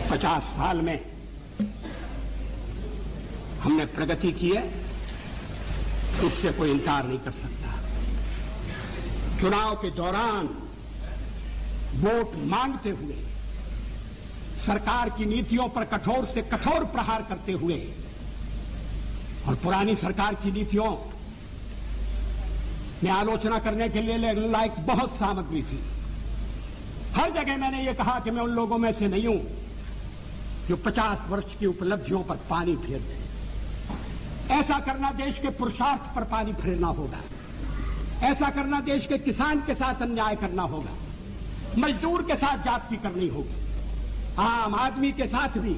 50 साल में हमने प्रगति की है, इससे कोई इनकार नहीं कर सकता। चुनाव के दौरान वोट मांगते हुए, सरकार की नीतियों पर कठोर से कठोर प्रहार करते हुए और पुरानी सरकार की नीतियों में आलोचना करने के लिए लायक बहुत सामग्री थी। हर जगह मैंने ये कहा कि मैं उन लोगों में से नहीं हूं जो 50 वर्ष की उपलब्धियों पर पानी फेर दे। ऐसा करना देश के पुरुषार्थ पर पानी फेरना होगा। ऐसा करना देश के किसान के साथ अन्याय करना होगा, मजदूर के साथ जाति करनी होगी, आम आदमी के साथ भी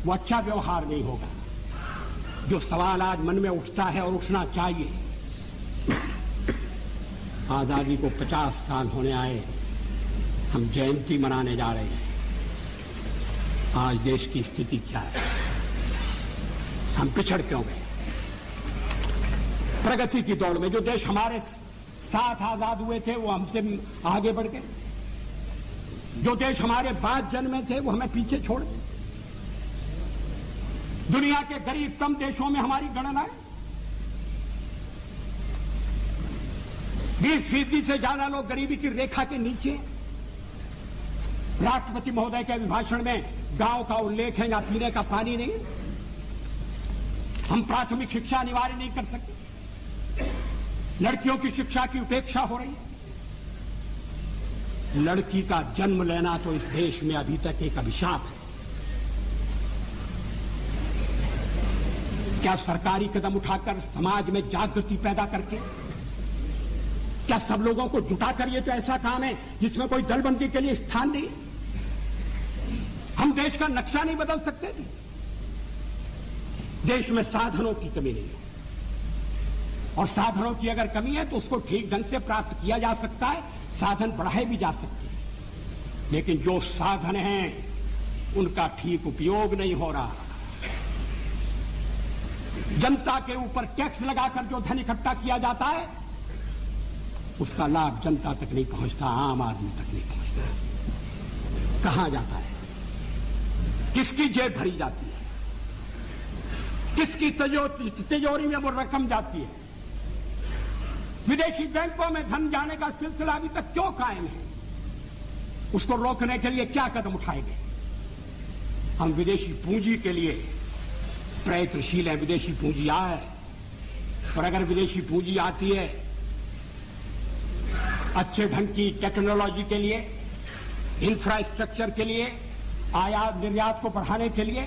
वो अच्छा व्यवहार नहीं होगा। जो सवाल आज मन में उठता है और उठना चाहिए, आजादी को 50 साल होने आए, हम जयंती मनाने जा रहे हैं। आज देश की स्थिति क्या है? हम पिछड़ क्यों गए? प्रगति की दौड़ में जो देश हमारे साथ आजाद हुए थे वो हमसे आगे बढ़ गए, जो देश हमारे बाद जन्मे थे वो हमें पीछे छोड़ गए। दुनिया के गरीब कम देशों में हमारी गणना है, 20% से ज्यादा लोग गरीबी की रेखा के नीचे। राष्ट्रपति महोदय के अभिभाषण में गांव का उल्लेख है, या पीने का पानी नहीं। हम प्राथमिक शिक्षा अनिवार्य नहीं कर सकते, लड़कियों की शिक्षा की उपेक्षा हो रही है। लड़की का जन्म लेना तो इस देश में अभी तक एक अभिशाप है। क्या सरकारी कदम उठाकर समाज में जागृति पैदा करके, क्या सब लोगों को जुटाकर, ये तो ऐसा काम है जिसमें कोई दलबंदी के लिए स्थान नहीं। हम देश का नक्शा नहीं बदल सकते। देश में साधनों की कमी नहीं है, और साधनों की अगर कमी है तो उसको ठीक ढंग से प्राप्त किया जा सकता है, साधन बढ़ाए भी जा सकते हैं। लेकिन जो साधन हैं उनका ठीक उपयोग नहीं हो रहा। जनता के ऊपर टैक्स लगाकर जो धन इकट्ठा किया जाता है उसका लाभ जनता तक नहीं पहुंचता, आम आदमी तक नहीं पहुंचता। कहां जाता है? किसकी जेब भरी जाती है? किसकी तिजोरी में वो रकम जाती है? विदेशी बैंकों में धन जाने का सिलसिला अभी तक क्यों कायम है? उसको रोकने के लिए क्या कदम उठाए गए? हम विदेशी पूंजी के लिए प्रयत्नशील है। विदेशी पूंजी आए, और अगर विदेशी पूंजी आती है अच्छे ढंग की टेक्नोलॉजी के लिए, इंफ्रास्ट्रक्चर के लिए, आयात निर्यात को बढ़ाने के लिए,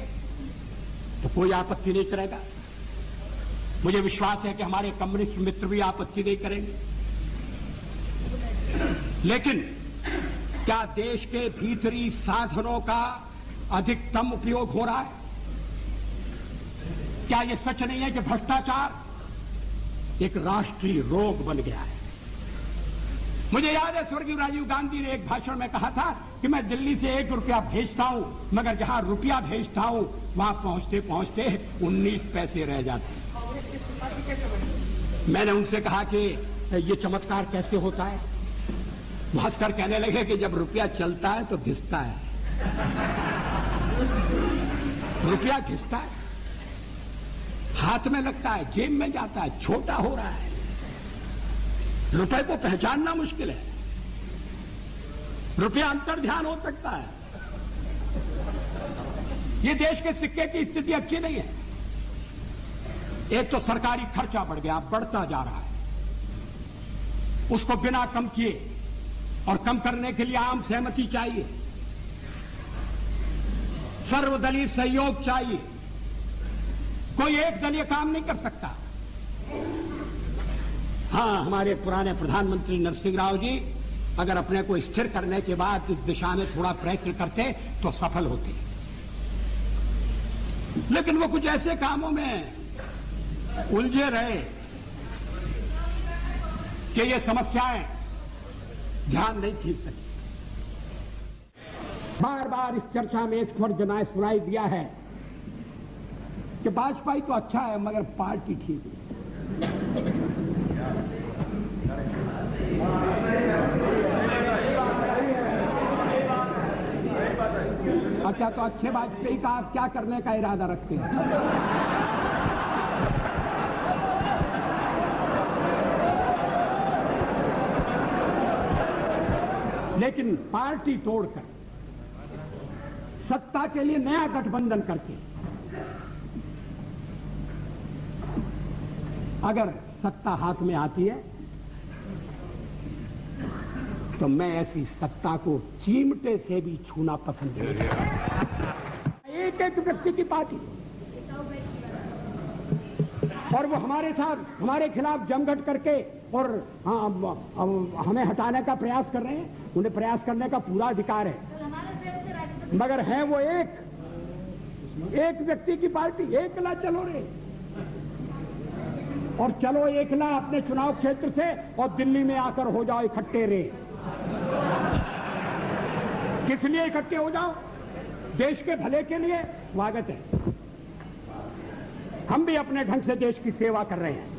तो कोई आपत्ति नहीं करेगा। मुझे विश्वास है कि हमारे कम्युनिस्ट मित्र भी आपत्ति नहीं करेंगे। लेकिन क्या देश के भीतरी साधनों का अधिकतम उपयोग हो रहा है? क्या यह सच नहीं है कि भ्रष्टाचार एक राष्ट्रीय रोग बन गया है? मुझे याद है स्वर्गीय राजीव गांधी ने एक भाषण में कहा था कि मैं दिल्ली से 1 रुपया भेजता हूं, मगर जहां रुपया भेजता हूं वहां पहुंचते पहुंचते 19 पैसे रह जाते हैं। मैंने उनसे कहा कि ये चमत्कार कैसे होता है? भास्कर कहने लगे कि जब रुपया चलता है तो घिसता है। रुपया घिसता है, हाथ में लगता है, जेब में जाता है, छोटा हो रहा है। रुपए को पहचानना मुश्किल है। रुपया अंतर्ध्यान हो सकता है। ये देश के सिक्के की स्थिति अच्छी नहीं है। एक तो सरकारी खर्चा बढ़ गया, बढ़ता जा रहा है। उसको बिना कम किए, और कम करने के लिए आम सहमति चाहिए, सर्वदलीय सहयोग चाहिए। कोई एक दल ये काम नहीं कर सकता। हाँ, हमारे पुराने प्रधानमंत्री नरसिंह राव जी अगर अपने को स्थिर करने के बाद इस दिशा में थोड़ा प्रयत्न करते तो सफल होते, लेकिन वो कुछ ऐसे कामों में उलझे रहे कि ये समस्याएं ध्यान नहीं खींच सकी। बार बार इस चर्चा में एक स्वर सुनाई दिया है कि वाजपेयी तो अच्छा है मगर पार्टी ठीक है। अच्छा, तो अच्छे वाजपेयी का आप क्या करने का इरादा रखते हैं? लेकिन पार्टी तोड़कर सत्ता के लिए नया गठबंधन करके अगर सत्ता हाथ में आती है तो मैं ऐसी सत्ता को चिमटे से भी छूना पसंद नहीं करता। एक एक व्यक्ति की पार्टी और वो हमारे साथ हमारे खिलाफ जमघट करके और हमें हटाने का प्रयास कर रहे हैं। उन्हें प्रयास करने का पूरा अधिकार है, मगर है वो एक व्यक्ति की पार्टी। एकला चलो रे, और चलो एकला अपने चुनाव क्षेत्र से और दिल्ली में आकर हो जाओ इकट्ठे रे। किस लिए इकट्ठे हो जाओ? देश के भले के लिए। स्वागत है, हम भी अपने ढंग से देश की सेवा कर रहे हैं।